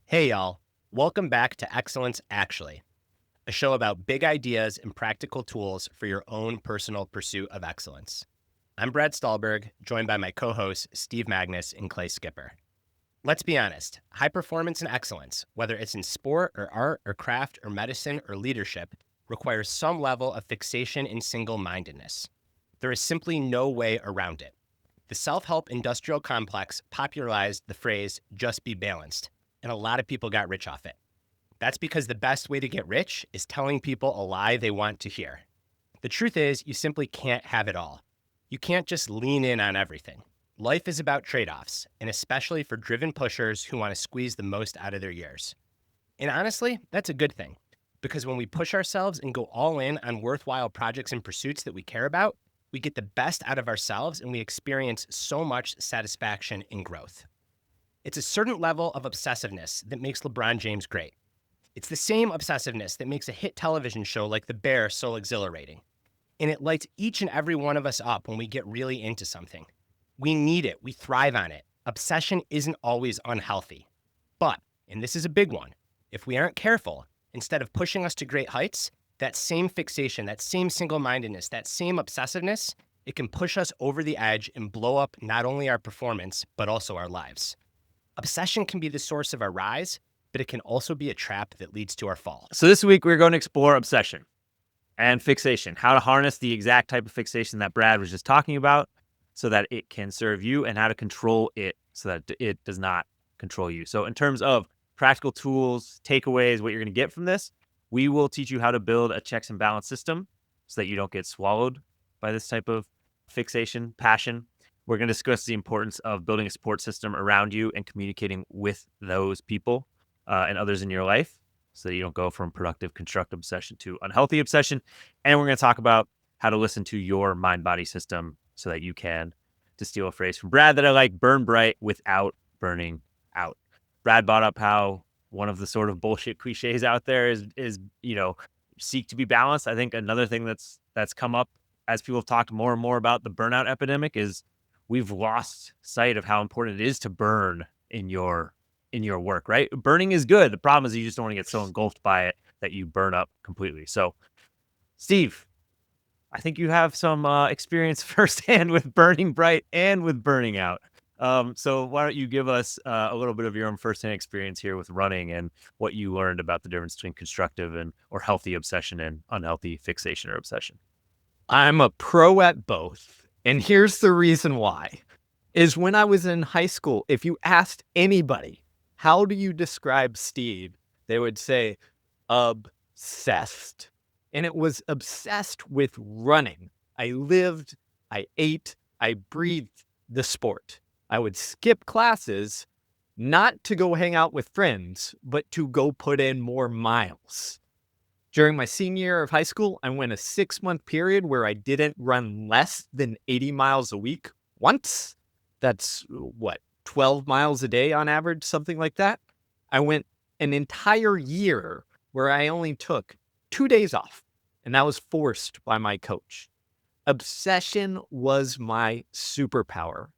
Hey, y'all. Welcome back to Excellence Actually, a show about big ideas and practical tools for your own personal pursuit of excellence. I'm Brad Stahlberg, joined by my co hosts, Steve Magnus and Clay Skipper. Let's be honest, high performance and excellence, whether it's in sport or art or craft or medicine or leadership, requires some level of fixation and single mindedness. There is simply no way around it. The self help industrial complex popularized the phrase, just be balanced, and a lot of people got rich off it. That's because the best way to get rich is telling people a lie they want to hear. The truth is, you simply can't have it all. You can't just lean in on everything. Life is about trade offs, and especially for driven pushers who want to squeeze the most out of their years. And honestly, that's a good thing, because when we push ourselves and go all in on worthwhile projects and pursuits that we care about, we get the best out of ourselves and we experience so much satisfaction and growth. It's a certain level of obsessiveness that makes LeBron James great. It's the same obsessiveness that makes a hit television show like The Bear so exhilarating. And it lights each and every one of us up when we get really into something. We need it, we thrive on it. Obsession isn't always unhealthy. But, and this is a big one, if we aren't careful, instead of pushing us to great heights, that same fixation, that same single-mindedness, that same obsessiveness, it can push us over the edge and blow up not only our performance, but also our lives. Obsession can be the source of our rise, but it can also be a trap that leads to our fall. So this week, we're going to explore obsession and fixation, how to harness the exact type of fixation that Brad was just talking about so that it can serve you, and how to control it so that it does not control you. So in terms of practical tools, takeaways, what you're going to get from this, we will teach you how to build a checks and balance system so that you don't get swallowed by this type of fixation, passion. We're going to discuss the importance of building a support system around you and communicating with those people and others in your life so that you don't go from productive, constructive obsession to unhealthy obsession. And we're going to talk about how to listen to your mind-body system so that you can, to steal a phrase from Brad that I like, burn bright without burning out. Brad brought up how one of the sort of bullshit cliches out there is seek to be balanced. I think another thing that's come up as people have talked more and more about the burnout epidemic is we've lost sight of how important it is to burn in your work, right? Burning is good. The problem is you just don't want to get so engulfed by it that you burn up completely. So, Steve, I think you have some experience firsthand with burning bright and with burning out. So why don't you give us a little bit of your own firsthand experience here with running and what you learned about the difference between constructive or healthy obsession and unhealthy fixation or obsession? I'm a pro at both. And here's the reason why. Is when I was in high school, if you asked anybody, how do you describe Steve? They would say, obsessed. And it was obsessed with running. I lived, I ate, I breathed the sport. I would skip classes, not to go hang out with friends, but to go put in more miles. During my senior year of high school, I went a 6-month period where I didn't run less than 80 miles a week once. That's 12 miles a day on average, something like that. I went an entire year where I only took 2 days off, and that was forced by my coach. Obsession was my superpower,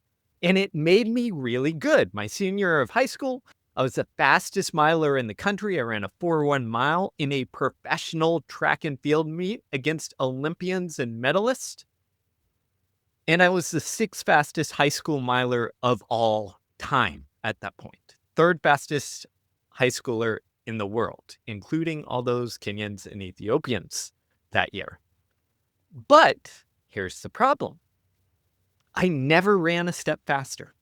and it made me really good. My senior year of high school, I was the fastest miler in the country. I ran a 4:1 mile in a professional track and field meet against Olympians and medalists. And I was the 6th fastest high school miler of all time at that point. 3rd fastest high schooler in the world, including all those Kenyans and Ethiopians that year. But here's the problem. I never ran a step faster.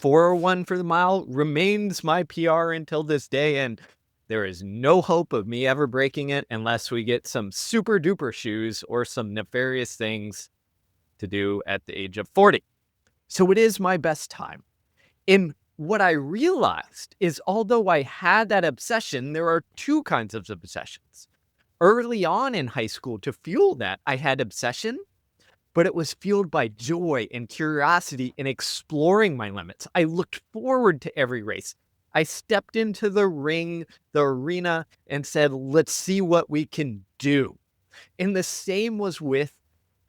4:01 for the mile remains my PR until this day, and there is no hope of me ever breaking it unless we get some super duper shoes or some nefarious things to do at the age of 40. So it is my best time. And what I realized is, although I had that obsession, there are 2 kinds of obsessions. Early on in high school, to fuel that, I had obsession, but it was fueled by joy and curiosity in exploring my limits. I looked forward to every race. I stepped into the ring, the arena, and said, let's see what we can do. And the same was with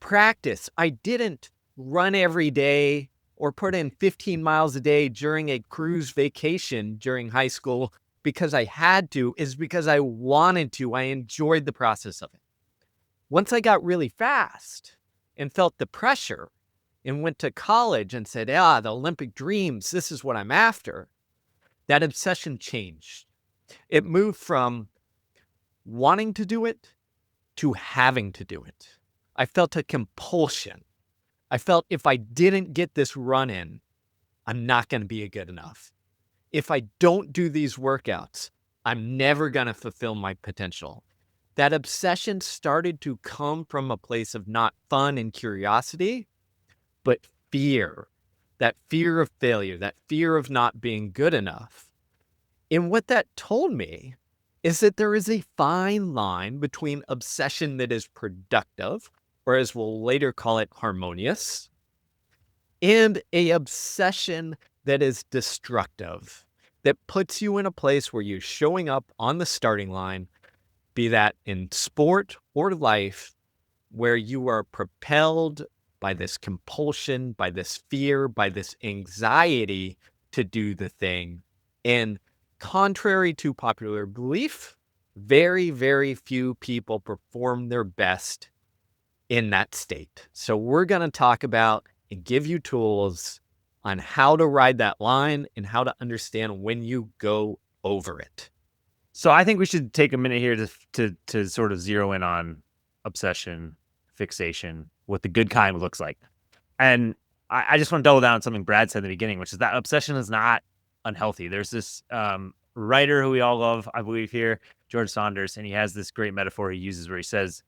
practice. I didn't run every day or put in 15 miles a day during a cruise vacation during high school because I had to, is because I wanted to. I enjoyed the process of it. Once I got really fast and felt the pressure and went to college and said, the Olympic dreams, this is what I'm after, that obsession changed. It moved from wanting to do it to having to do it. I felt a compulsion. I felt if I didn't get this run in, I'm not going to be good enough. If I don't do these workouts, I'm never going to fulfill my potential. That obsession started to come from a place of not fun and curiosity, but fear. That fear of failure, that fear of not being good enough. And what that told me is that there is a fine line between obsession that is productive, or as we'll later call it, harmonious, and a obsession that is destructive, that puts you in a place where you're showing up on the starting line, be that in sport or life, where you are propelled by this compulsion, by this fear, by this anxiety to do the thing. And contrary to popular belief, very, very few people perform their best in that state. So we're going to talk about and give you tools on how to ride that line and how to understand when you go over it. So I think we should take a minute here to sort of zero in on obsession, fixation, what the good kind looks like. And I just want to double down on something Brad said in the beginning, which is that obsession is not unhealthy. There's this writer who we all love, I believe here, George Saunders, and he has this great metaphor he uses where he says,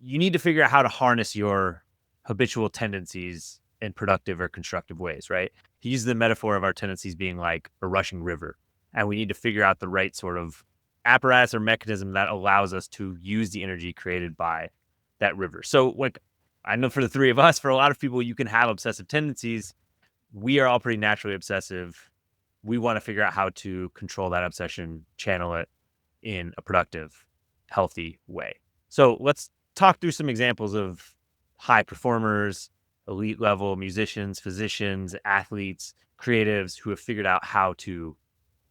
you need to figure out how to harness your habitual tendencies in productive or constructive ways, right? He uses the metaphor of our tendencies being like a rushing river. And we need to figure out the right sort of apparatus or mechanism that allows us to use the energy created by that river. So like, I know for the three of us, for a lot of people, you can have obsessive tendencies. We are all pretty naturally obsessive. We want to figure out how to control that obsession, channel it in a productive, healthy way. So let's talk through some examples of high performers, elite level musicians, physicians, athletes, creatives who have figured out how to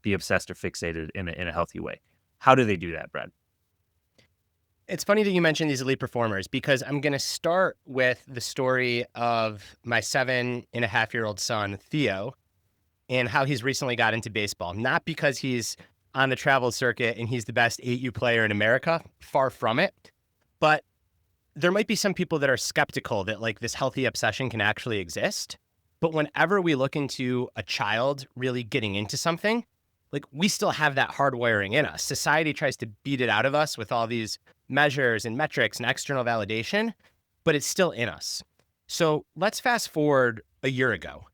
be obsessed or fixated in a healthy way. How do they do that, Brad? It's funny that you mentioned these elite performers because I'm going to start with the story of my 7.5-year-old son, Theo, and how he's recently got into baseball. Not because he's on the travel circuit and he's the best 8U player in America, far from it, but there might be some people that are skeptical that like this healthy obsession can actually exist. But whenever we look into a child really getting into something, like we still have that hardwiring in us. Society tries to beat it out of us with all these measures and metrics and external validation, but it's still in us. So let's fast forward a year ago.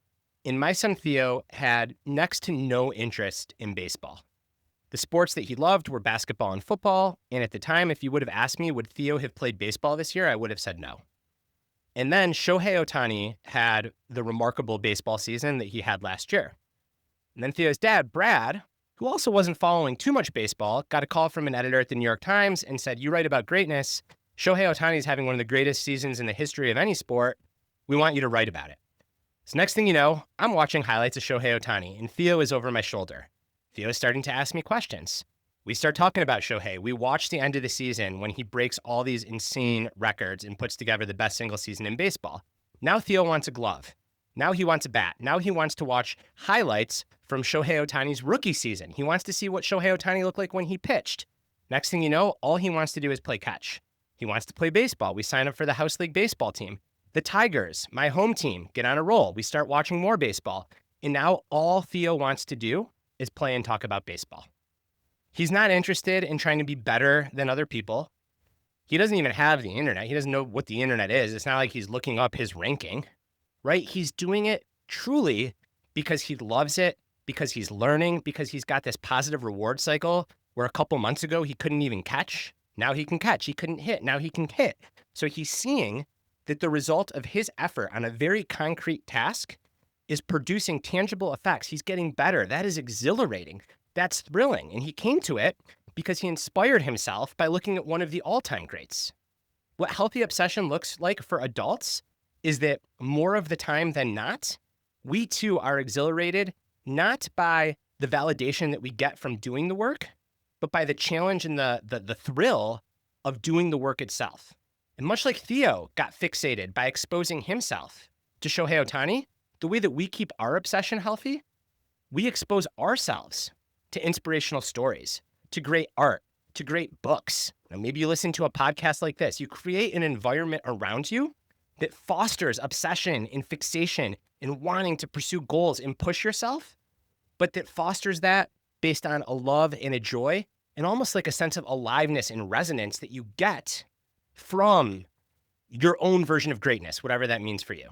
And my son Theo had next to no interest in baseball. The sports that he loved were basketball and football. And at the time, if you would have asked me, would Theo have played baseball this year? I would have said no. And then Shohei Ohtani had the remarkable baseball season that he had last year. And then Theo's dad, Brad, who also wasn't following too much baseball, got a call from an editor at the New York Times and said, you write about greatness. Shohei Ohtani is having one of the greatest seasons in the history of any sport. We want you to write about it. So next thing you know, I'm watching highlights of Shohei Ohtani, and Theo is over my shoulder. Theo is starting to ask me questions. We start talking about Shohei. We watch the end of the season when he breaks all these insane records and puts together the best single season in baseball. Now Theo wants a glove. Now he wants a bat. Now he wants to watch highlights from Shohei Ohtani's rookie season. He wants to see what Shohei Ohtani looked like when he pitched. Next thing you know, all he wants to do is play catch. He wants to play baseball. We sign up for the House League baseball team. The Tigers, my home team, get on a roll. We start watching more baseball. And now all Theo wants to do is play and talk about baseball. He's not interested in trying to be better than other people. He doesn't even have the internet. He doesn't know what the internet is. It's not like he's looking up his ranking, right? He's doing it truly because he loves it, because he's learning, because he's got this positive reward cycle where a couple months ago he couldn't even catch. Now he can catch. He couldn't hit. Now he can hit. So he's seeing that the result of his effort on a very concrete task is producing tangible effects. He's getting better. That is exhilarating. That's thrilling. And he came to it because he inspired himself by looking at one of the all-time greats. What healthy obsession looks like for adults is that more of the time than not, we too are exhilarated not by the validation that we get from doing the work, but by the challenge and the thrill of doing the work itself. And much like Theo got fixated by exposing himself to Shohei Ohtani, the way that we keep our obsession healthy, we expose ourselves to inspirational stories, to great art, to great books. Now, maybe you listen to a podcast like this. You create an environment around you that fosters obsession and fixation and wanting to pursue goals and push yourself, but that fosters that based on a love and a joy and almost like a sense of aliveness and resonance that you get from your own version of greatness, whatever that means for you.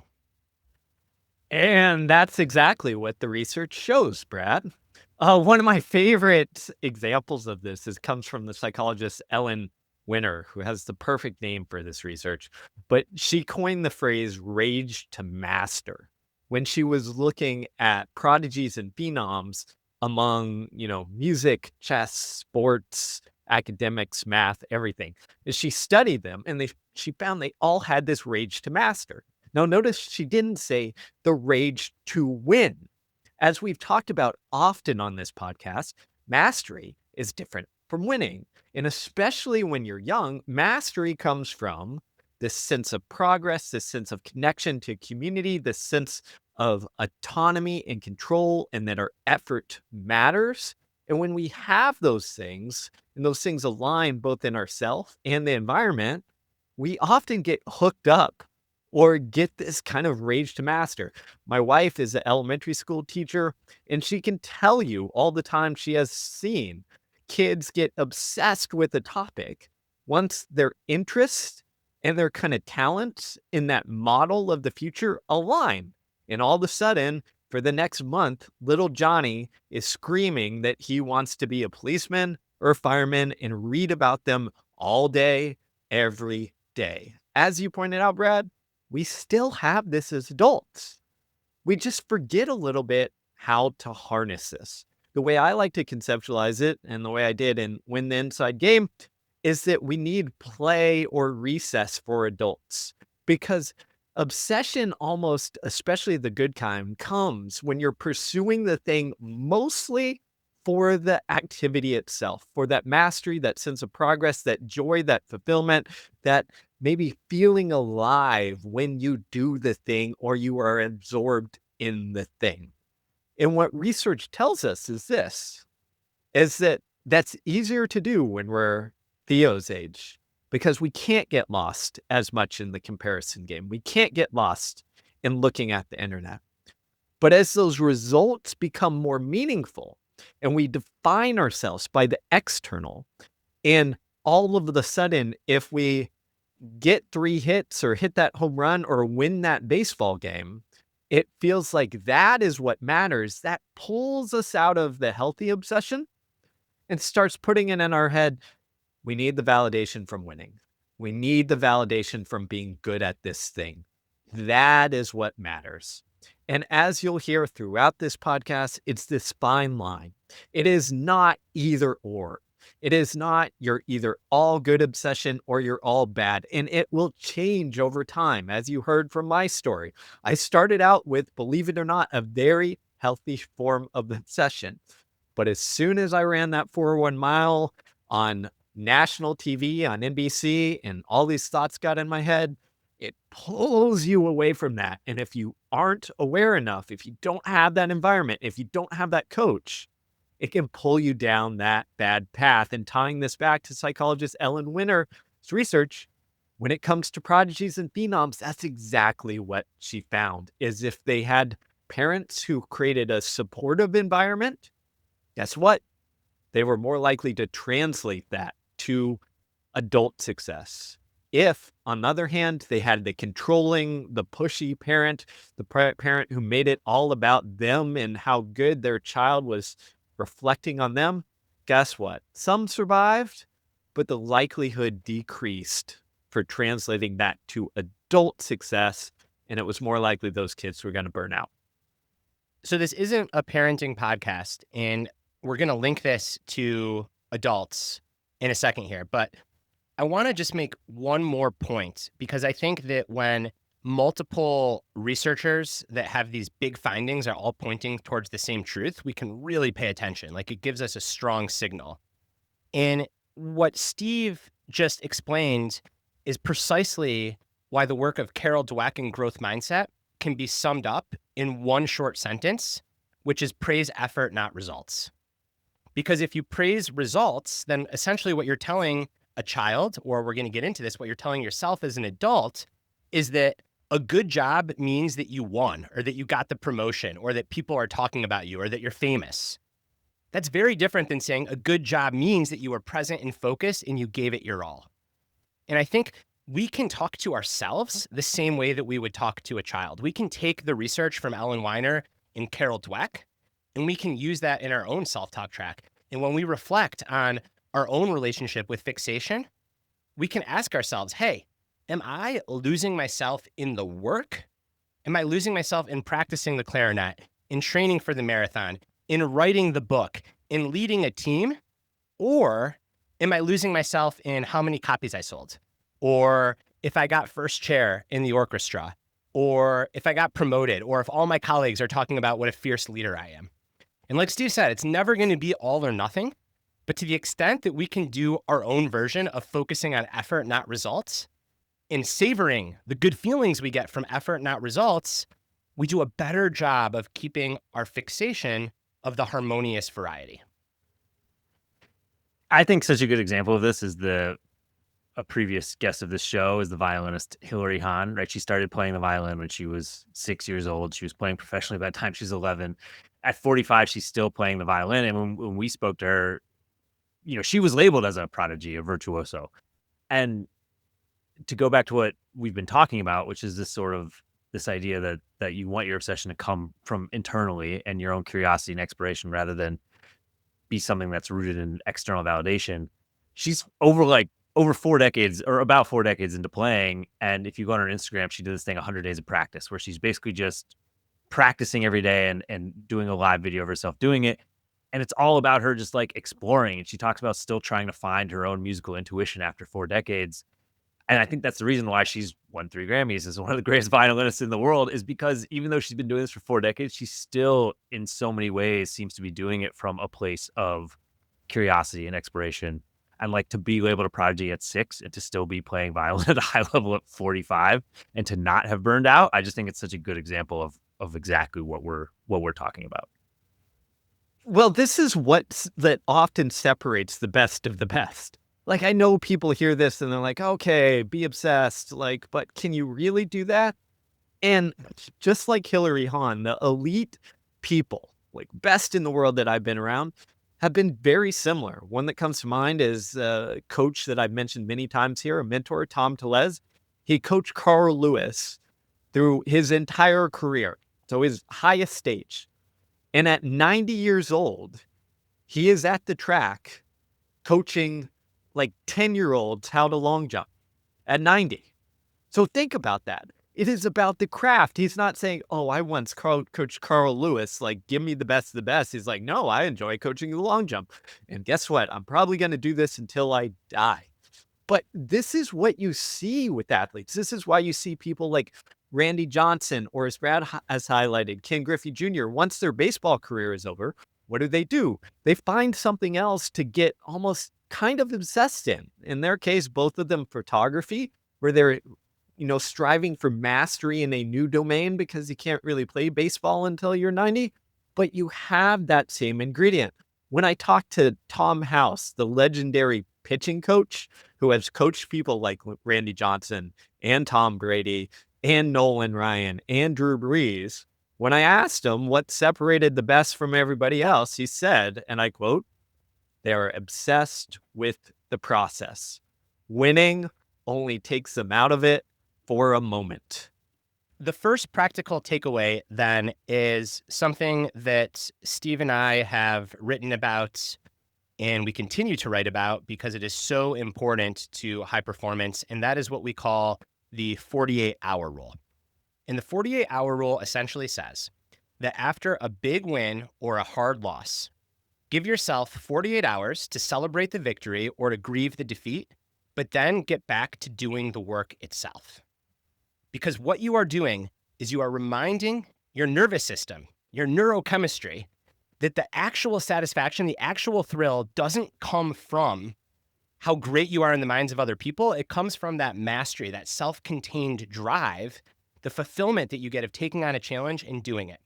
And that's exactly what the research shows, Brad. One of my favorite examples of this comes from the psychologist Ellen Winter, who has the perfect name for this research. But she coined the phrase rage to master when she was looking at prodigies and phenoms among, music, chess, sports, academics, math, everything. And she studied them and she found they all had this rage to master. Now, notice she didn't say the rage to win. As we've talked about often on this podcast, mastery is different from winning. And especially when you're young, mastery comes from this sense of progress, this sense of connection to community, this sense of autonomy and control, and that our effort matters. And when we have those things, and those things align both in ourselves and the environment, we often get hooked up or get this kind of rage to master. My wife is an elementary school teacher, and she can tell you all the time she has seen kids get obsessed with a topic once their interest and their kind of talents in that model of the future align. And all of a sudden, for the next month, little Johnny is screaming that he wants to be a policeman or a fireman and read about them all day, every day. As you pointed out, Brad, we still have this as adults. We just forget a little bit how to harness this. The way I like to conceptualize it, and the way I did in Win the Inside Game, is that we need play or recess for adults. Because obsession almost, especially the good kind, comes when you're pursuing the thing mostly for the activity itself, for that mastery, that sense of progress, that joy, that fulfillment, that maybe feeling alive when you do the thing or you are absorbed in the thing. And what research tells us is that that's easier to do when we're Theo's age, because we can't get lost as much in the comparison game. We can't get lost in looking at the internet. But as those results become more meaningful and we define ourselves by the external, and all of a sudden, if we get 3 hits or hit that home run or win that baseball game, it feels like that is what matters. That pulls us out of the healthy obsession and starts putting it in our head. We need the validation from winning. We need the validation from being good at this thing. That is what matters. And as you'll hear throughout this podcast, it's this fine line. It is not either or. It is not you're either all good obsession or you're all bad. And it will change over time. As you heard from my story, I started out with, believe it or not, a very healthy form of obsession. But as soon as I ran that 401 mile on national TV, on NBC, and all these thoughts got in my head, it pulls you away from that. And if you aren't aware enough, if you don't have that environment, if you don't have that coach, it can pull you down that bad path. And tying this back to psychologist Ellen Winter's research, when it comes to prodigies and phenoms, that's exactly what she found, is if they had parents who created a supportive environment, guess what? They were more likely to translate that to adult success. If, on the other hand, they had the controlling, the pushy parent, the parent who made it all about them and how good their child was reflecting on them, guess what? Some survived, but the likelihood decreased for translating that to adult success, and it was more likely those kids were going to burn out. So this isn't a parenting podcast, and we're going to link this to adults in a second here, but I want to just make one more point, because I think that when multiple researchers that have these big findings are all pointing towards the same truth, we can really pay attention. Like, it gives us a strong signal. And what Steve just explained is precisely why the work of Carol Dweck and growth mindset can be summed up in one short sentence, which is praise effort, not results. Because if you praise results, then essentially what you're telling a child, or we're going to get into this, what you're telling yourself as an adult is that a good job means that you won, or that you got the promotion, or that people are talking about you, or that you're famous. That's very different than saying a good job means that you were present and focused and you gave it your all. And I think we can talk to ourselves the same way that we would talk to a child. We can take the research from Ellen Weiner and Carol Dweck, and we can use that in our own self-talk track. And when we reflect on our own relationship with fixation, we can ask ourselves, hey, am I losing myself in the work? Am I losing myself in practicing the clarinet, in training for the marathon, in writing the book, in leading a team? Or am I losing myself in how many copies I sold? Or if I got first chair in the orchestra? Or if I got promoted? Or if all my colleagues are talking about what a fierce leader I am? And like Steve said, it's never going to be all or nothing. But to the extent that we can do our own version of focusing on effort, not results, and savoring the good feelings we get from effort, not results, we do a better job of keeping our fixation of the harmonious variety. I think such a good example of this is a previous guest of this show is the violinist Hilary Hahn, right? She started playing the violin when she was 6 years old. She was playing professionally by the time she was 11. At 45, she's still playing the violin. And when we spoke to her, she was labeled as a prodigy, a virtuoso. And to go back to what we've been talking about, which is this idea that you want your obsession to come from internally and your own curiosity and exploration rather than be something that's rooted in external validation. She's over 4 decades or about 4 decades into playing. And if you go on her Instagram, she did this thing 100 days of practice where she's basically just practicing every day and doing a live video of herself doing it. And it's all about her just like exploring. And she talks about still trying to find her own musical intuition after 4 decades. And I think that's the reason why she's won 3 Grammys as one of the greatest violinists in the world, is because even though she's been doing this for 4 decades, she still in so many ways seems to be doing it from a place of curiosity and exploration. And like to be labeled a prodigy at 6 and to still be playing violin at a high level at 45 and to not have burned out, I just think it's such a good example of exactly what we're talking about. Well, this is that often separates the best of the best. Like, I know people hear this and they're like, okay, be obsessed. Like, but can you really do that? And just like Hilary Hahn, the elite people, like best in the world that I've been around, have been very similar. One that comes to mind is a coach that I've mentioned many times here, a mentor, Tom Tellez. He coached Carl Lewis through his entire career, so his highest stage. And at 90 years old, he is at the track coaching like 10-year-olds how to long jump at 90. So think about that. It is about the craft. He's not saying, oh, I once coached Carl Lewis, like, give me the best of the best. He's like, no, I enjoy coaching the long jump. And guess what? I'm probably going to do this until I die. But this is what you see with athletes. This is why you see people like Randy Johnson, or as Brad has highlighted, Ken Griffey Jr., once their baseball career is over, what do? They find something else to get almost kind of obsessed in. In their case, both of them photography, where they're striving for mastery in a new domain because you can't really play baseball until you're 90, but you have that same ingredient. When I talked to Tom House, the legendary pitching coach who has coached people like Randy Johnson and Tom Brady and Nolan Ryan and Drew Brees, when I asked him what separated the best from everybody else, he said, and I quote, "They are obsessed with the process. Winning only takes them out of it for a moment." The first practical takeaway then is something that Steve and I have written about and we continue to write about because it is so important to high performance. And that is what we call the 48-hour rule. And the 48-hour rule essentially says that after a big win or a hard loss, give yourself 48 hours to celebrate the victory or to grieve the defeat, but then get back to doing the work itself. Because what you are doing is you are reminding your nervous system, your neurochemistry, that the actual satisfaction, the actual thrill doesn't come from how great you are in the minds of other people. It comes from that mastery, that self-contained drive, the fulfillment that you get of taking on a challenge and doing it.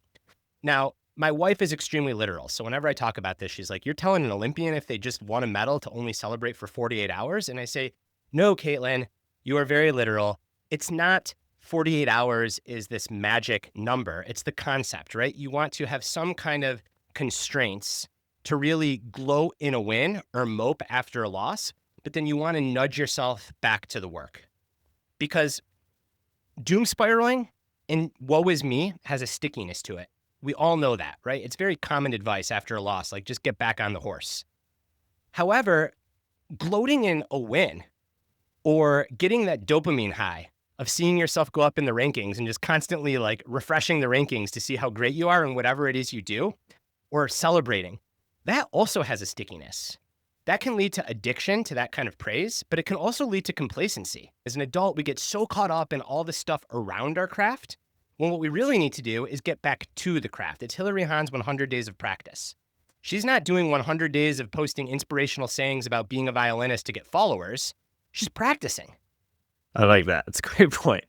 Now, my wife is extremely literal. So whenever I talk about this, she's like, you're telling an Olympian if they just won a medal to only celebrate for 48 hours? And I say, no, Caitlin, you are very literal. It's not 48 hours is this magic number. It's the concept, right? You want to have some kind of constraints to really glow in a win or mope after a loss, but then you want to nudge yourself back to the work. Because doom spiraling and woe is me has a stickiness to it. We all know that, right? It's very common advice after a loss, like just get back on the horse. However, gloating in a win or getting that dopamine high of seeing yourself go up in the rankings and just constantly like refreshing the rankings to see how great you are in whatever it is you do, or celebrating, that also has a stickiness. That can lead to addiction to that kind of praise, but it can also lead to complacency. As an adult, we get so caught up in all the stuff around our craft, when what we really need to do is get back to the craft. It's Hillary Hahn's 100 days of practice. She's not doing 100 days of posting inspirational sayings about being a violinist to get followers. She's practicing. I like that. It's a great point.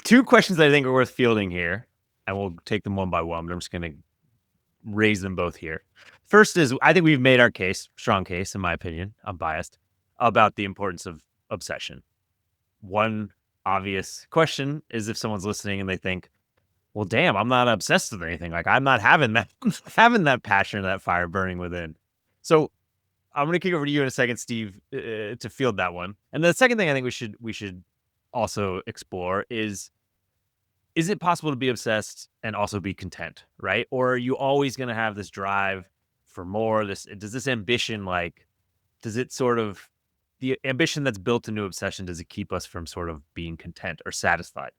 Two questions I think are worth fielding here, and we'll take them one by one, but I'm just going to raise them both here. First is, I think we've made our case, strong case, in my opinion, I'm biased, about the importance of obsession. One obvious question is if someone's listening and they think, well, damn, I'm not obsessed with anything. Like I'm not having that passion or that fire burning within. So I'm going to kick over to you in a second, Steve, to field that one. And the second thing I think we should also explore is it possible to be obsessed and also be content, right? Or are you always going to have this drive for more? Does this ambition, does it sort of, the ambition that's built into obsession, does it keep us from sort of being content or satisfied?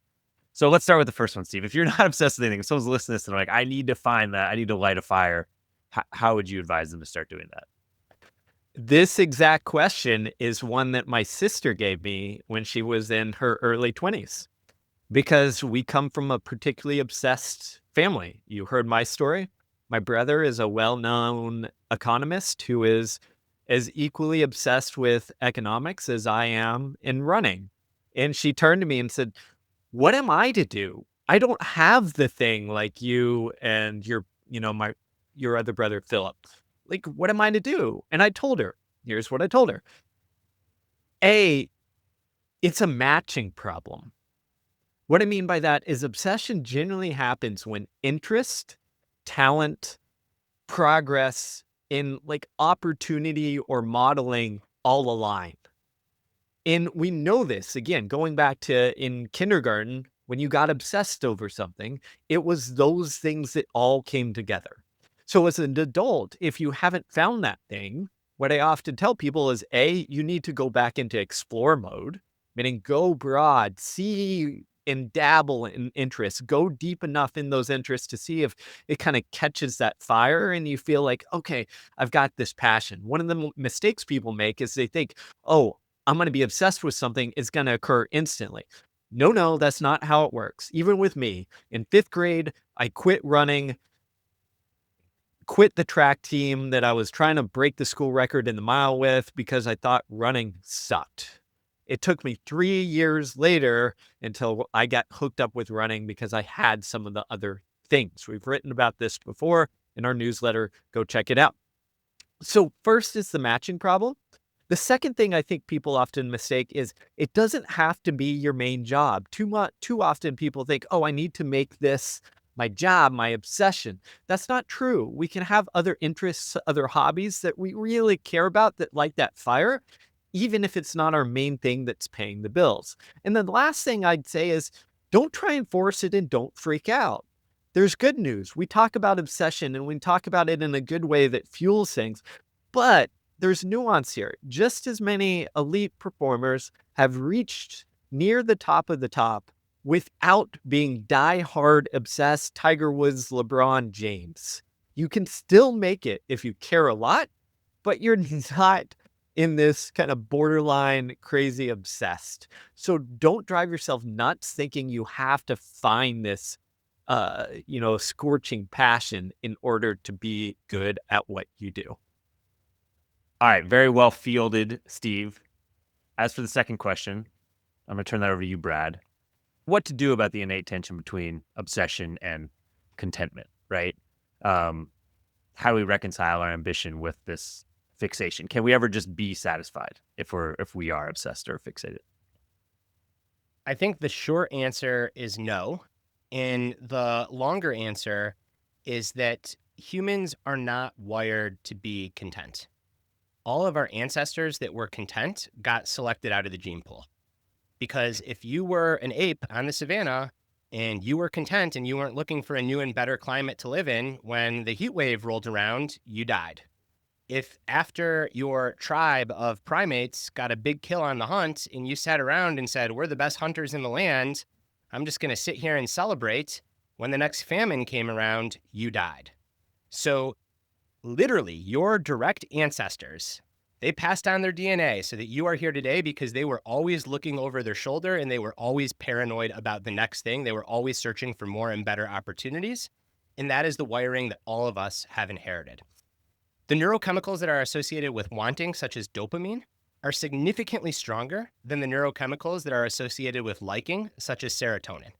So let's start with the first one, Steve. If you're not obsessed with anything, if someone's listening to this and they're like, I need to find that, I need to light a fire, how would you advise them to start doing that? This exact question is one that my sister gave me when she was in her early 20s, because we come from a particularly obsessed family. You heard my story. My brother is a well-known economist who is as equally obsessed with economics as I am in running. And she turned to me and said, what am I to do? I don't have the thing like you and your other brother, Philip. Like, what am I to do? And I told her, here's what I told her. A, it's a matching problem. What I mean by that is obsession generally happens when interest, talent, progress, in like opportunity or modeling all align. And we know this, again, going back to in kindergarten, when you got obsessed over something, it was those things that all came together. So as an adult, if you haven't found that thing, what I often tell people is A, you need to go back into explore mode, meaning go broad, see and dabble in interests, go deep enough in those interests to see if it kind of catches that fire and you feel like, okay, I've got this passion. One of the mistakes people make is they think, oh, I'm going to be obsessed with something. It's going to occur instantly. No, that's not how it works. Even with me, in 5th grade, I quit running, quit the track team that I was trying to break the school record in the mile with because I thought running sucked. It took me 3 years later until I got hooked up with running because I had some of the other things. We've written about this before in our newsletter. Go check it out. So first is the matching problem. The second thing I think people often mistake is it doesn't have to be your main job. Too often people think, oh, I need to make this my job, my obsession. That's not true. We can have other interests, other hobbies that we really care about that light that fire, even if it's not our main thing that's paying the bills. And then the last thing I'd say is don't try and force it and don't freak out. There's good news. We talk about obsession and we talk about it in a good way that fuels things, but there's nuance here. Just as many elite performers have reached near the top of the top without being die-hard obsessed Tiger Woods, LeBron James. You can still make it if you care a lot, but you're not in this kind of borderline crazy obsessed. So don't drive yourself nuts thinking you have to find this, scorching passion in order to be good at what you do. All right, very well fielded, Steve. As for the second question, I'm going to turn that over to you, Brad. What to do about the innate tension between obsession and contentment, right? How do we reconcile our ambition with this fixation? Can we ever just be satisfied if we are obsessed or fixated? I think the short answer is no. And the longer answer is that humans are not wired to be content. All of our ancestors that were content got selected out of the gene pool. Because if you were an ape on the savannah and you were content and you weren't looking for a new and better climate to live in, when the heat wave rolled around, you died. If after your tribe of primates got a big kill on the hunt and you sat around and said, we're the best hunters in the land, I'm just going to sit here and celebrate, when the next famine came around, you died. So literally, your direct ancestors, they passed on their DNA so that you are here today because they were always looking over their shoulder and they were always paranoid about the next thing. They were always searching for more and better opportunities. And that is the wiring that all of us have inherited. The neurochemicals that are associated with wanting, such as dopamine, are significantly stronger than the neurochemicals that are associated with liking, such as serotonin.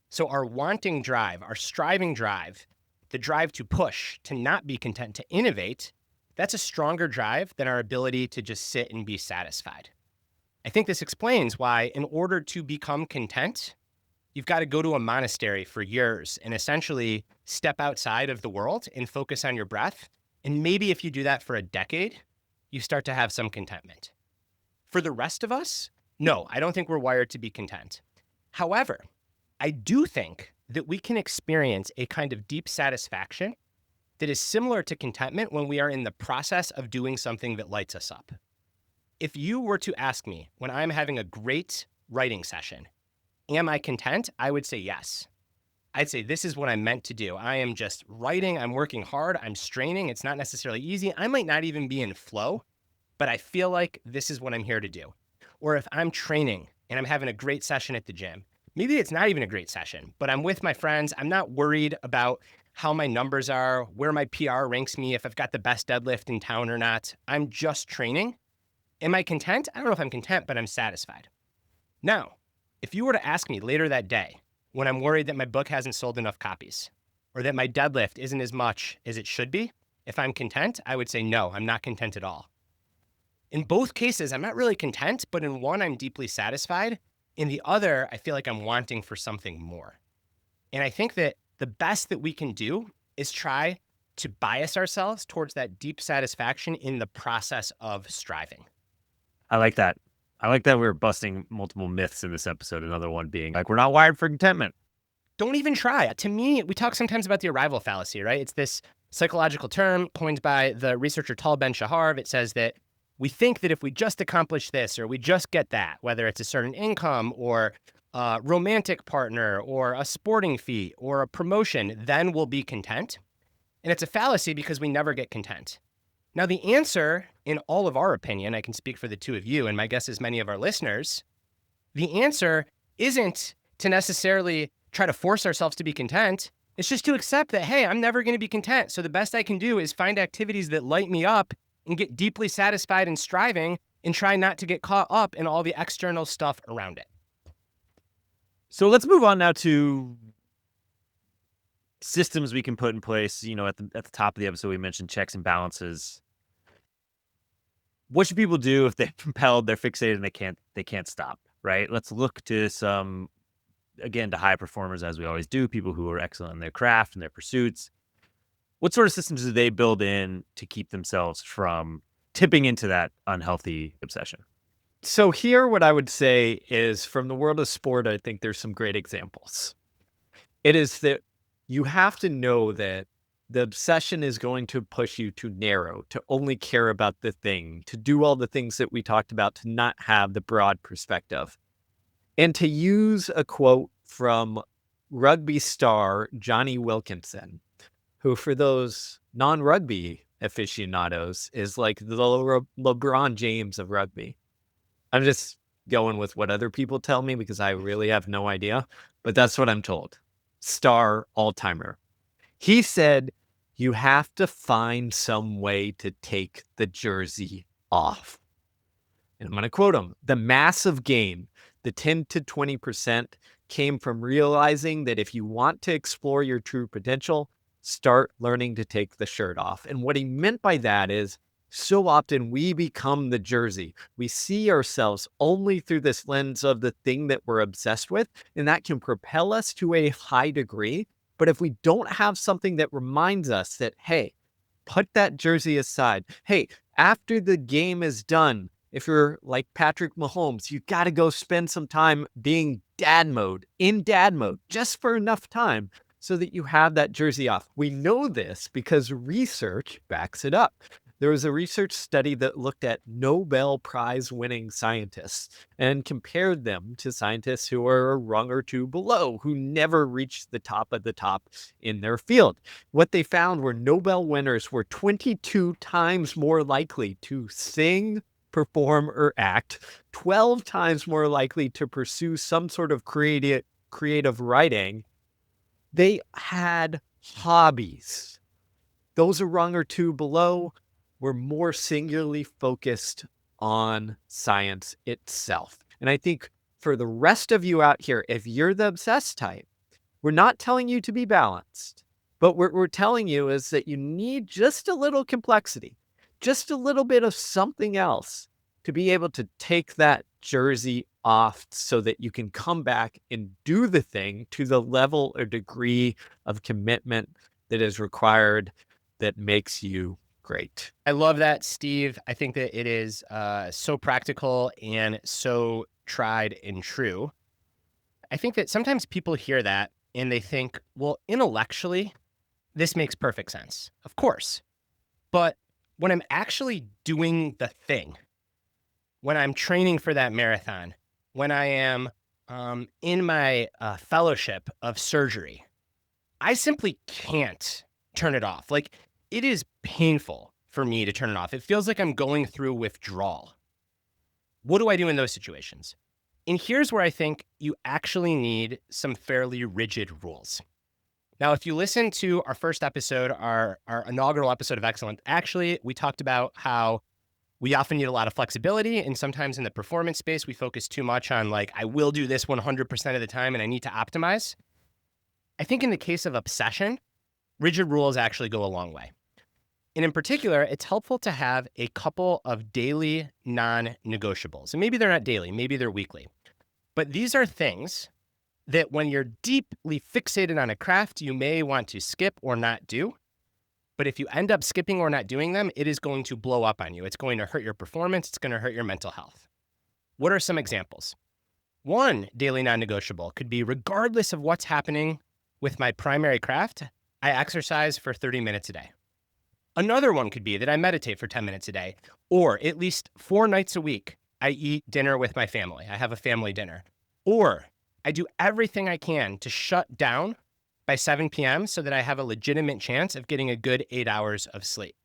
So our wanting drive, our striving drive, the drive to push, to not be content, to innovate, that's a stronger drive than our ability to just sit and be satisfied. I think this explains why, in order to become content, you've got to go to a monastery for years and essentially step outside of the world and focus on your breath. And maybe if you do that for a decade, you start to have some contentment. For the rest of us, no, I don't think we're wired to be content. However, I do think that we can experience a kind of deep satisfaction that is similar to contentment when we are in the process of doing something that lights us up. If you were to ask me when I'm having a great writing session, am I content? I would say yes. I'd say this is what I'm meant to do. I am just writing, I'm working hard, I'm straining. It's not necessarily easy. I might not even be in flow, but I feel like this is what I'm here to do. Or if I'm training and I'm having a great session at the gym, maybe it's not even a great session, but I'm with my friends. I'm not worried about how my numbers are, where my PR ranks me, if I've got the best deadlift in town or not. I'm just training. Am I content? I don't know if I'm content, but I'm satisfied. Now, if you were to ask me later that day, when I'm worried that my book hasn't sold enough copies, or that my deadlift isn't as much as it should be, if I'm content, I would say no, I'm not content at all. In both cases, I'm not really content, but in one, I'm deeply satisfied. In the other, I feel like I'm wanting for something more. And I think that the best that we can do is try to bias ourselves towards that deep satisfaction in the process of striving. I like that. I like that we're busting multiple myths in this episode. Another one being like, we're not wired for contentment. Don't even try. To me, we talk sometimes about the arrival fallacy, right? It's this psychological term coined by the researcher Tal Ben-Shahar. It says that we think that if we just accomplish this or we just get that, whether it's a certain income or a romantic partner or a sporting feat or a promotion, then we'll be content. And it's a fallacy because we never get content. Now, the answer, in all of our opinion, I can speak for the two of you, and my guess is many of our listeners, the answer isn't to necessarily try to force ourselves to be content. It's just to accept that, hey, I'm never going to be content. So the best I can do is find activities that light me up and get deeply satisfied in striving and try not to get caught up in all the external stuff around it. So let's move on now to systems we can put in place. At the top of the episode, we mentioned checks and balances. What should people do if they're compelled, they're fixated, and they can't stop, right? Let's look to to high performers, as we always do, people who are excellent in their craft and their pursuits. What sort of systems do they build in to keep themselves from tipping into that unhealthy obsession? So here, what I would say is from the world of sport, I think there's some great examples. It is that you have to know that the obsession is going to push you to narrow, to only care about the thing, to do all the things that we talked about, to not have the broad perspective. And to use a quote from rugby star Johnny Wilkinson, who, for those non-rugby aficionados is like the LeBron James of rugby. I'm just going with what other people tell me because I really have no idea, but that's what I'm told. Star all-timer. He said, you have to find some way to take the jersey off. And I'm going to quote him. The massive gain, the 10 to 20%, came from realizing that if you want to explore your true potential, start learning to take the shirt off. And what he meant by that is, so often we become the jersey. We see ourselves only through this lens of the thing that we're obsessed with, and that can propel us to a high degree. But if we don't have something that reminds us that, hey, put that jersey aside. Hey, after the game is done, if you're like Patrick Mahomes, you got to go spend some time being in dad mode, just for enough time so that you have that jersey off. We know this because research backs it up. There was a research study that looked at Nobel Prize winning scientists and compared them to scientists who are a rung or two below, who never reached the top of the top in their field. What they found were Nobel winners were 22 times more likely to sing, perform, or act, 12 times more likely to pursue some sort of creative writing. They had hobbies. Those a rung or two below were more singularly focused on science itself. And I think for the rest of you out here, if you're the obsessed type, we're not telling you to be balanced, but what we're telling you is that you need just a little complexity, just a little bit of something else to be able to take that jersey off so that you can come back and do the thing to the level or degree of commitment that is required that makes you great. I love that, Steve. I think that it is so practical and so tried and true. I think that sometimes people hear that and they think, well, intellectually, this makes perfect sense. Of course. But when I'm actually doing the thing, when I'm training for that marathon, when I am in my fellowship of surgery, I simply can't turn it off. Like, it is painful for me to turn it off. It feels like I'm going through withdrawal. What do I do in those situations? And here's where I think you actually need some fairly rigid rules. Now, if you listen to our first episode, our inaugural episode of Excellence, actually, we talked about how we often need a lot of flexibility. And sometimes in the performance space, we focus too much on like, I will do this 100% of the time and I need to optimize. I think in the case of obsession, rigid rules actually go a long way. And in particular, it's helpful to have a couple of daily non-negotiables. And maybe they're not daily, maybe they're weekly. But these are things that when you're deeply fixated on a craft, you may want to skip or not do. But if you end up skipping or not doing them, it is going to blow up on you. It's going to hurt your performance. It's going to hurt your mental health. What are some examples? One daily non-negotiable could be, regardless of what's happening with my primary craft, I exercise for 30 minutes a day. Another one could be that I meditate for 10 minutes a day, or at least 4 nights a week, I eat dinner with my family. I have a family dinner. Or I do everything I can to shut down by 7 p.m. so that I have a legitimate chance of getting a good 8 hours of sleep.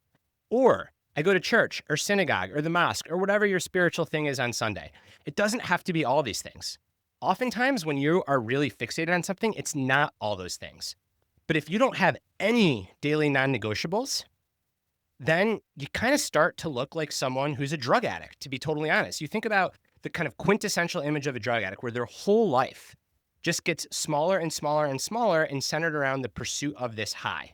Or I go to church or synagogue or the mosque or whatever your spiritual thing is on Sunday. It doesn't have to be all these things. Oftentimes when you are really fixated on something, it's not all those things. But if you don't have any daily non-negotiables, then you kind of start to look like someone who's a drug addict, to be totally honest. You think about the kind of quintessential image of a drug addict where their whole life just gets smaller and smaller and smaller and centered around the pursuit of this high.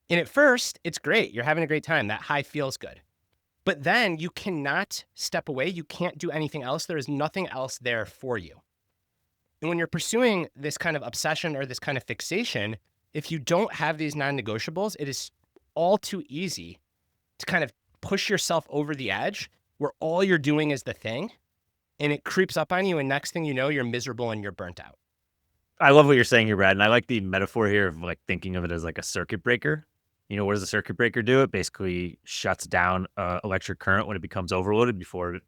And at first, it's great. You're having a great time. That high feels good. But then you cannot step away. You can't do anything else. There is nothing else there for you. And when you're pursuing this kind of obsession or this kind of fixation, if you don't have these non-negotiables, it is all too easy to kind of push yourself over the edge where all you're doing is the thing and it creeps up on you. And next thing you know, you're miserable and you're burnt out. I love what you're saying here, Brad. And I like the metaphor here of like thinking of it as like a circuit breaker. You know, what does a circuit breaker do? It basically shuts down electric current when it becomes overloaded before it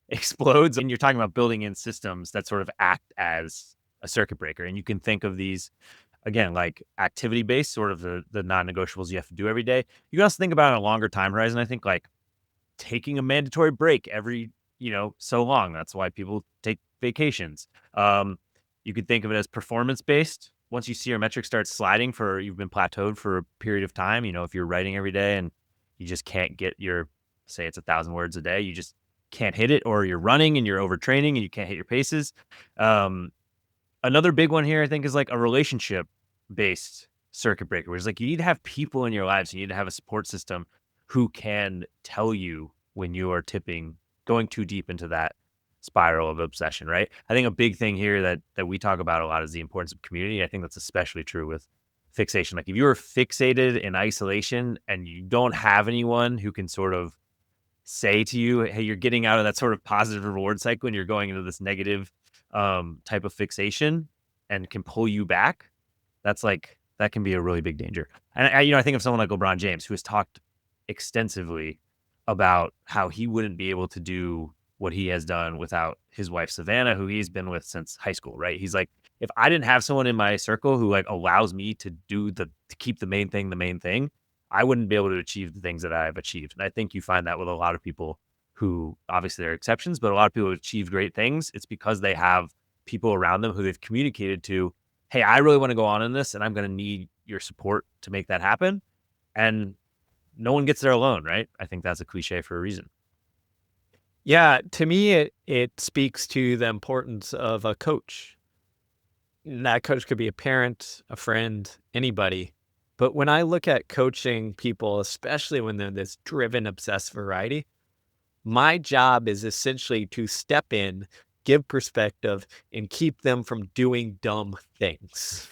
explodes. And you're talking about building in systems that sort of act as a circuit breaker. And you can think of these again, like activity-based, sort of the non-negotiables you have to do every day. You can also think about it on a longer time horizon. I think like taking a mandatory break every, so long. That's why people take vacations. You could think of it as performance-based. Once you see your metrics start sliding you've been plateaued for a period of time, if you're writing every day and you just can't get say it's 1,000 words a day, you just can't hit it, or you're running and you're overtraining and you can't hit your paces. Another big one here, I think, is like a relationship-based circuit breaker, where it's like you need to have people in your lives. You need to have a support system who can tell you when you are going too deep into that spiral of obsession, right? I think a big thing here that we talk about a lot is the importance of community. I think that's especially true with fixation. Like if you are fixated in isolation and you don't have anyone who can sort of say to you, hey, you're getting out of that sort of positive reward cycle and you're going into this negative type of fixation and can pull you back, that can be a really big danger. And I think of someone like LeBron James, who has talked extensively about how he wouldn't be able to do what he has done without his wife, Savannah, who he's been with since high school, right? He's like, if I didn't have someone in my circle who like allows me to keep the main thing, I wouldn't be able to achieve the things that I've achieved. And I think you find that with a lot of people who, obviously there are exceptions, but a lot of people who achieve great things, it's because they have people around them who they've communicated to, hey, I really want to go on in this and I'm going to need your support to make that happen. And no one gets there alone, right? I think that's a cliche for a reason. Yeah, to me, it speaks to the importance of a coach. And that coach could be a parent, a friend, anybody. But when I look at coaching people, especially when they're this driven, obsessed variety, my job is essentially to step in, give perspective, and keep them from doing dumb things.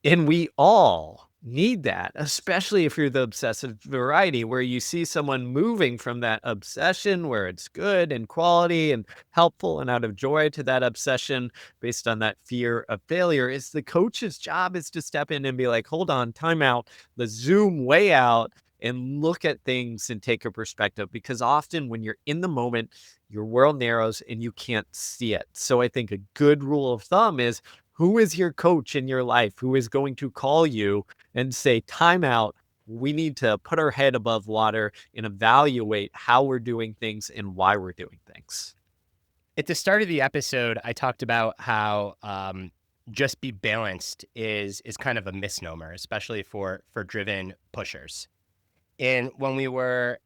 And we all need that, especially if you're the obsessive variety, where you see someone moving from that obsession where it's good and quality and helpful and out of joy to that obsession based on that fear of failure. Is the coach's job is to step in and be like, hold on, time out, let's zoom way out and look at things and take a perspective, because often when you're in the moment, your world narrows and you can't see it. So I think a good rule of thumb is, who is your coach in your life who is going to call you and say, time out, we need to put our head above water and evaluate how we're doing things and why we're doing things? At the start of the episode, I talked about how just be balanced is kind of a misnomer, especially for driven pushers. And when we were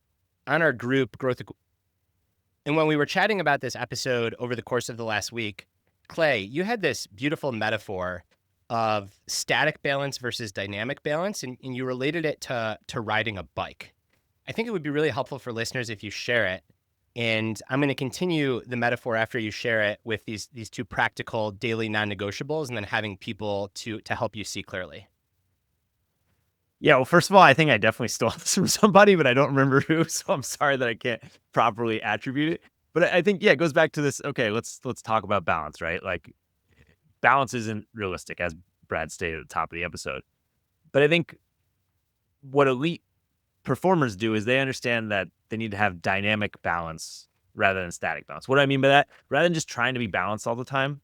on our group growth, and when we were chatting about this episode over the course of the last week, Clay, you had this beautiful metaphor of static balance versus dynamic balance, and you related it to riding a bike. I think it would be really helpful for listeners if you share it. And I'm going to continue the metaphor after you share it with these two practical daily non-negotiables, and then having people to help you see clearly. Yeah, well, first of all, I think I definitely stole this from somebody, but I don't remember who, so I'm sorry that I can't properly attribute it. But I think, yeah, it goes back to this, okay, let's talk about balance, right? Like, balance isn't realistic, as Brad stated at the top of the episode. But I think what elite performers do is they understand that they need to have dynamic balance rather than static balance. What do I mean by that? Rather than just trying to be balanced all the time,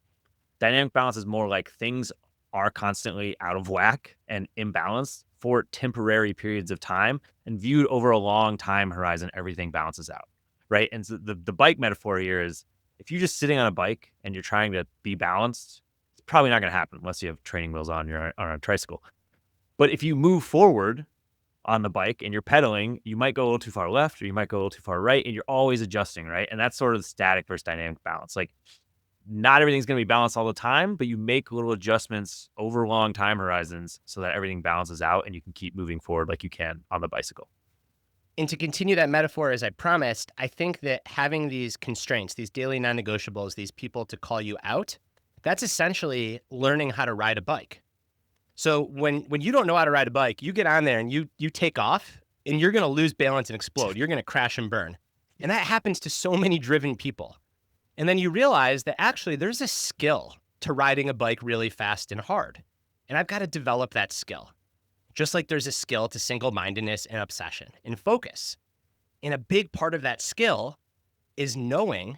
dynamic balance is more like things are constantly out of whack and imbalanced for temporary periods of time, and viewed over a long time horizon, everything balances out, right? And so the bike metaphor here is, if you're just sitting on a bike and you're trying to be balanced, it's probably not going to happen unless you have training wheels on a tricycle. But if you move forward on the bike and you're pedaling, you might go a little too far left or you might go a little too far right, and you're always adjusting, right? And that's sort of the static versus dynamic balance. Like, not everything's going to be balanced all the time, but you make little adjustments over long time horizons so that everything balances out and you can keep moving forward like you can on the bicycle. And to continue that metaphor, as I promised, I think that having these constraints, these daily non-negotiables, these people to call you out, that's essentially learning how to ride a bike. So when you don't know how to ride a bike, you get on there and you take off, and you're going to lose balance and explode. You're going to crash and burn. And that happens to so many driven people. And then you realize that actually there's a skill to riding a bike really fast and hard. And I've got to develop that skill. Just like there's a skill to single-mindedness and obsession and focus. And a big part of that skill is knowing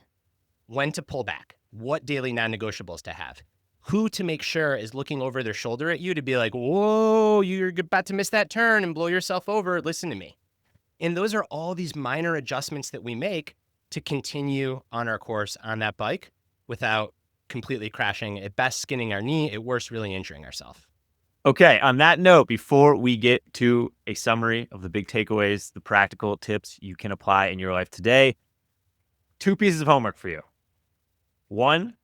when to pull back, what daily non-negotiables to have, who to make sure is looking over their shoulder at you to be like, whoa, you're about to miss that turn and blow yourself over. Listen to me. And those are all these minor adjustments that we make to continue on our course on that bike without completely crashing, at best skinning our knee, at worst really injuring ourselves. Okay, on that note, before we get to a summary of the big takeaways, the practical tips you can apply in your life today, 2 pieces of homework for you. 1,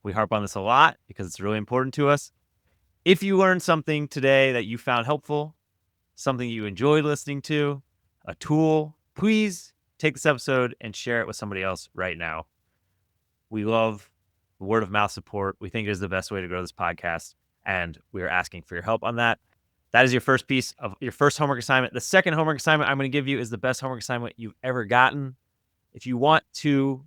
we harp on this a lot because it's really important to us. If you learned something today that you found helpful, something you enjoyed listening to, a tool, please take this episode and share it with somebody else right now. We love word of mouth support. We think it is the best way to grow this podcast, and we are asking for your help on that. That is your first piece of your first homework assignment. The second homework assignment I'm going to give you is the best homework assignment you've ever gotten. If you want to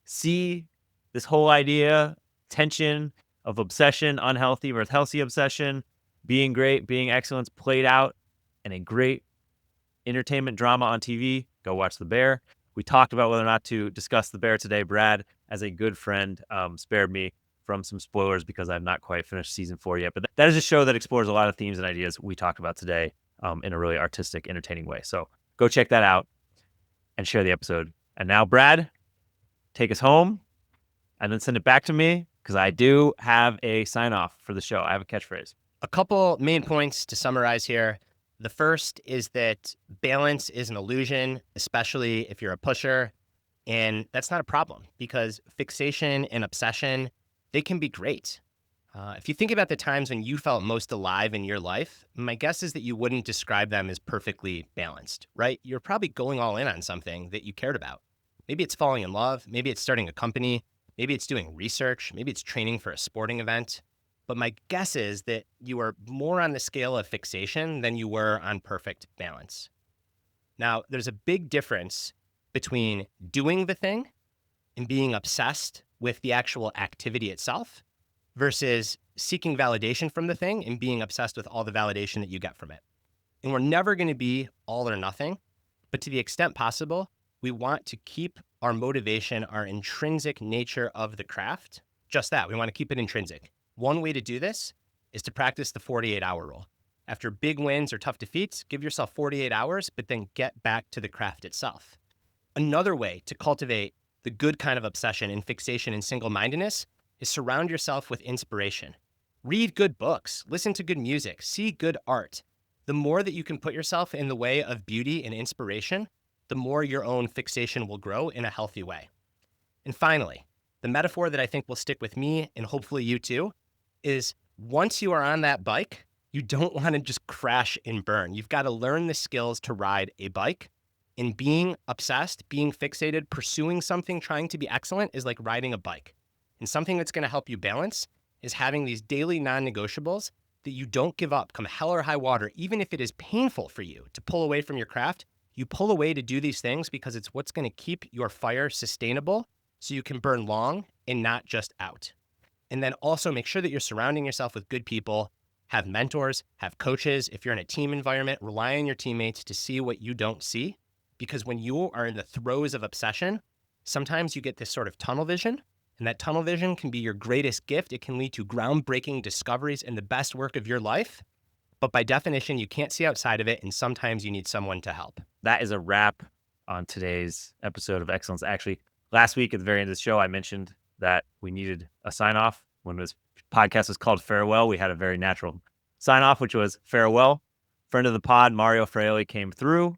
see this whole idea, tension of obsession, unhealthy versus healthy obsession, being great, being excellence played out in a great entertainment drama on TV, go watch The Bear. We talked about whether or not to discuss The Bear today. Brad, as a good friend, spared me from some spoilers because I've not quite finished season 4 yet. But that is a show that explores a lot of themes and ideas we talked about today in a really artistic, entertaining way. So go check that out and share the episode. And now, Brad, take us home and then send it back to me because I do have a sign off for the show. I have a catchphrase. A couple main points to summarize here. The first is that balance is an illusion, especially if you're a pusher. And that's not a problem because fixation and obsession, they can be great. If you think about the times when you felt most alive in your life, my guess is that you wouldn't describe them as perfectly balanced, right? You're probably going all in on something that you cared about. Maybe it's falling in love. Maybe it's starting a company. Maybe it's doing research. Maybe it's training for a sporting event. But my guess is that you are more on the scale of fixation than you were on perfect balance. Now, there's a big difference between doing the thing and being obsessed with the actual activity itself versus seeking validation from the thing and being obsessed with all the validation that you get from it. And we're never going to be all or nothing, but to the extent possible, we want to keep our motivation, our intrinsic nature of the craft, just that. We want to keep it intrinsic. One way to do this is to practice the 48-hour rule. After big wins or tough defeats, give yourself 48 hours, but then get back to the craft itself. Another way to cultivate the good kind of obsession and fixation and single-mindedness is surround yourself with inspiration. Read good books, listen to good music, see good art. The more that you can put yourself in the way of beauty and inspiration, the more your own fixation will grow in a healthy way. And finally, the metaphor that I think will stick with me and hopefully you too is once you are on that bike, you don't want to just crash and burn. You've got to learn the skills to ride a bike. And being obsessed, being fixated, pursuing something, trying to be excellent is like riding a bike. And something that's going to help you balance is having these daily non-negotiables that you don't give up, come hell or high water, even if it is painful for you to pull away from your craft. You pull away to do these things because it's what's going to keep your fire sustainable so you can burn long and not just out. And then also make sure that you're surrounding yourself with good people, have mentors, have coaches. If you're in a team environment, rely on your teammates to see what you don't see. Because when you are in the throes of obsession, sometimes you get this sort of tunnel vision, and that tunnel vision can be your greatest gift. It can lead to groundbreaking discoveries and the best work of your life. But by definition, you can't see outside of it, and sometimes you need someone to help. That is a wrap on today's episode of Excellence. Actually, last week at the very end of the show, I mentioned that we needed a sign-off. When this podcast was called Farewell, we had a very natural sign-off, which was farewell. Friend of the pod, Mario Fraioli, came through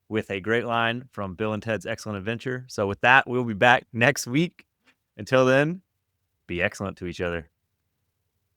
with a great line from Bill and Ted's Excellent Adventure. So with that, we'll be back next week. Until then, be excellent to each other.